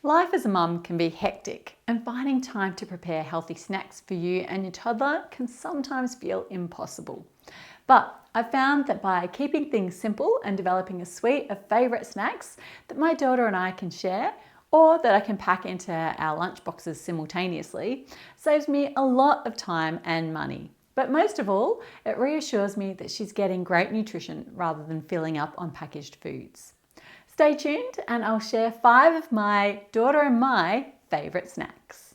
Life as a mum can be hectic, and finding time to prepare healthy snacks for you and your toddler can sometimes feel impossible. But I've found that by keeping things simple and developing a suite of favourite snacks that my daughter and I can share, or that I can pack into our lunch boxes simultaneously, saves me a lot of time and money. But most of all, it reassures me that she's getting great nutrition rather than filling up on packaged foods. Stay tuned and I'll share 5 of my daughter and my favourite snacks.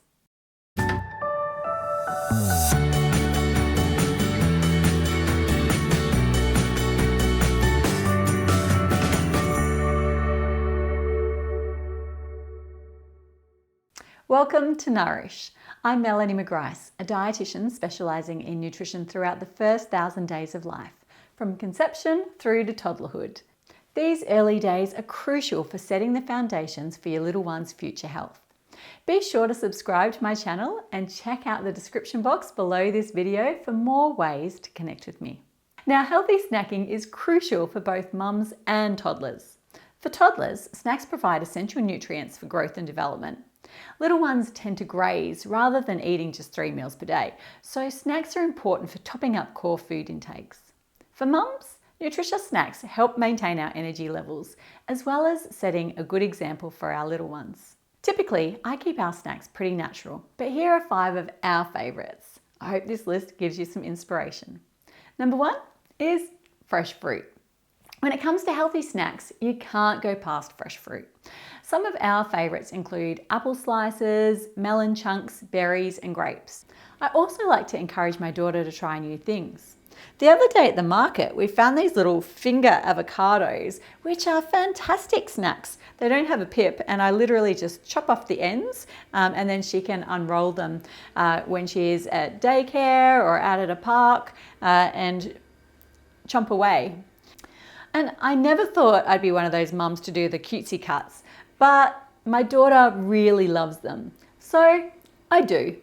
Welcome to Nourish. I'm Melanie McGrice, a dietitian specialising in nutrition throughout the first 1,000 days of life, from conception through to toddlerhood. These early days are crucial for setting the foundations for your little one's future health. Be sure to subscribe to my channel and check out the description box below this video for more ways to connect with me. Now, healthy snacking is crucial for both mums and toddlers. For toddlers, snacks provide essential nutrients for growth and development. Little ones tend to graze rather than eating just 3 meals per day, so snacks are important for topping up core food intakes. For mums, nutritious snacks help maintain our energy levels, as well as setting a good example for our little ones. Typically, I keep our snacks pretty natural, but here are 5 of our favourites. I hope this list gives you some inspiration. Number 1 is fresh fruit. When it comes to healthy snacks, you can't go past fresh fruit. Some of our favourites include apple slices, melon chunks, berries and grapes. I also like to encourage my daughter to try new things. The other day at the market, we found these little finger avocados, which are fantastic snacks. They don't have a pip, and I literally just chop off the ends and then she can unroll them when she is at daycare or out at a park and chomp away. And I never thought I'd be one of those mums to do the cutesy cuts, but my daughter really loves them. So I do.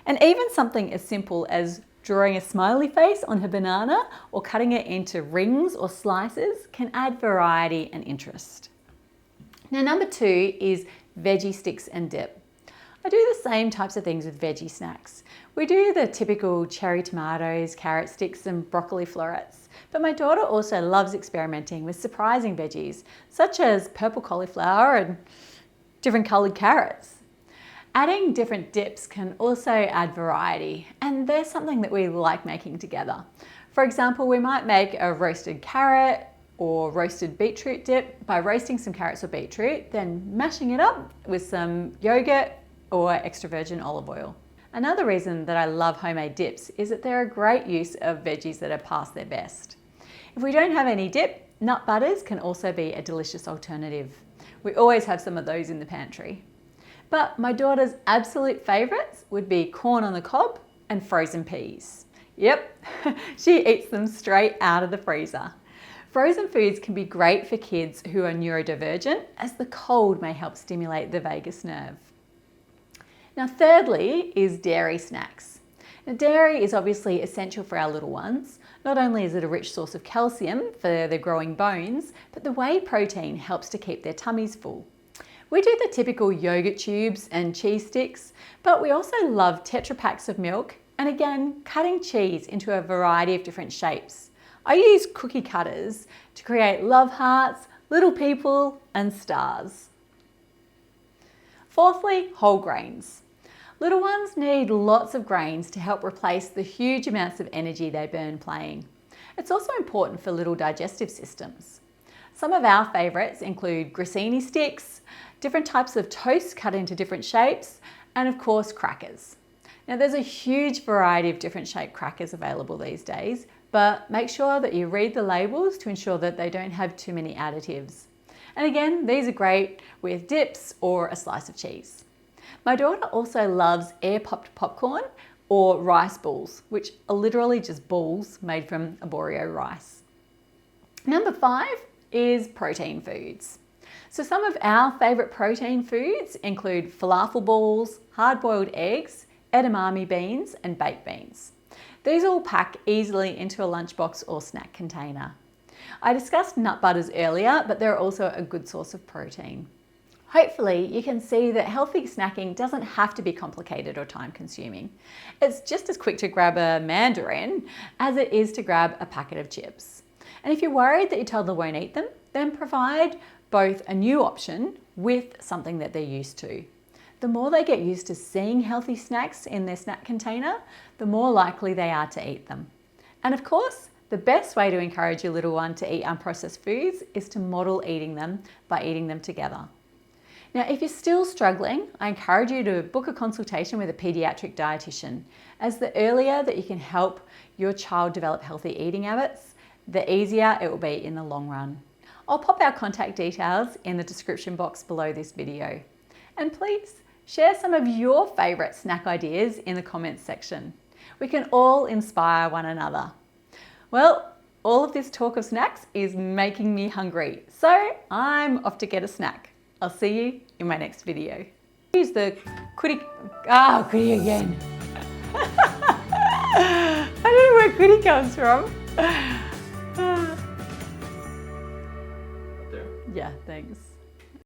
And even something as simple as drawing a smiley face on her banana or cutting it into rings or slices can add variety and interest. Now, number 2 is veggie sticks and dip. I do the same types of things with veggie snacks. We do the typical cherry tomatoes, carrot sticks and broccoli florets, but my daughter also loves experimenting with surprising veggies, such as purple cauliflower and different coloured carrots. Adding different dips can also add variety, and they're something that we like making together. For example, we might make a roasted carrot or roasted beetroot dip by roasting some carrots or beetroot, then mashing it up with some yogurt or extra virgin olive oil. Another reason that I love homemade dips is that they're a great use of veggies that are past their best. If we don't have any dip, nut butters can also be a delicious alternative. We always have some of those in the pantry. But my daughter's absolute favourites would be corn on the cob and frozen peas. Yep, she eats them straight out of the freezer. Frozen foods can be great for kids who are neurodivergent, as the cold may help stimulate the vagus nerve. Now, thirdly is dairy snacks. Now, dairy is obviously essential for our little ones. Not only is it a rich source of calcium for their growing bones, but the whey protein helps to keep their tummies full. We do the typical yogurt tubes and cheese sticks, but we also love Tetra packs of milk and again, cutting cheese into a variety of different shapes. I use cookie cutters to create love hearts, little people and stars. Fourthly, whole grains. Little ones need lots of grains to help replace the huge amounts of energy they burn playing. It's also important for little digestive systems. Some of our favourites include grissini sticks, different types of toast cut into different shapes, and of course crackers. Now, there's a huge variety of different shaped crackers available these days, but make sure that you read the labels to ensure that they don't have too many additives. And again, these are great with dips or a slice of cheese. My daughter also loves air-popped popcorn or rice balls, which are literally just balls made from arborio rice. Number 5 is protein foods. So some of our favourite protein foods include falafel balls, hard-boiled eggs, edamame beans and baked beans. These all pack easily into a lunchbox or snack container. I discussed nut butters earlier, but they're also a good source of protein. Hopefully you can see that healthy snacking doesn't have to be complicated or time consuming. It's just as quick to grab a mandarin as it is to grab a packet of chips. And if you're worried that your toddler won't eat them, then provide both a new option with something that they're used to. The more they get used to seeing healthy snacks in their snack container, the more likely they are to eat them. And of course, the best way to encourage your little one to eat unprocessed foods is to model eating them by eating them together. Now, if you're still struggling, I encourage you to book a consultation with a pediatric dietitian, as the earlier that you can help your child develop healthy eating habits, the easier it will be in the long run. I'll pop our contact details in the description box below this video. And please share some of your favourite snack ideas in the comments section. We can all inspire one another. Well, all of this talk of snacks is making me hungry, so I'm off to get a snack. I'll see you in my next video. Use the goodie again. I don't know where goodie comes from. Yeah, thanks.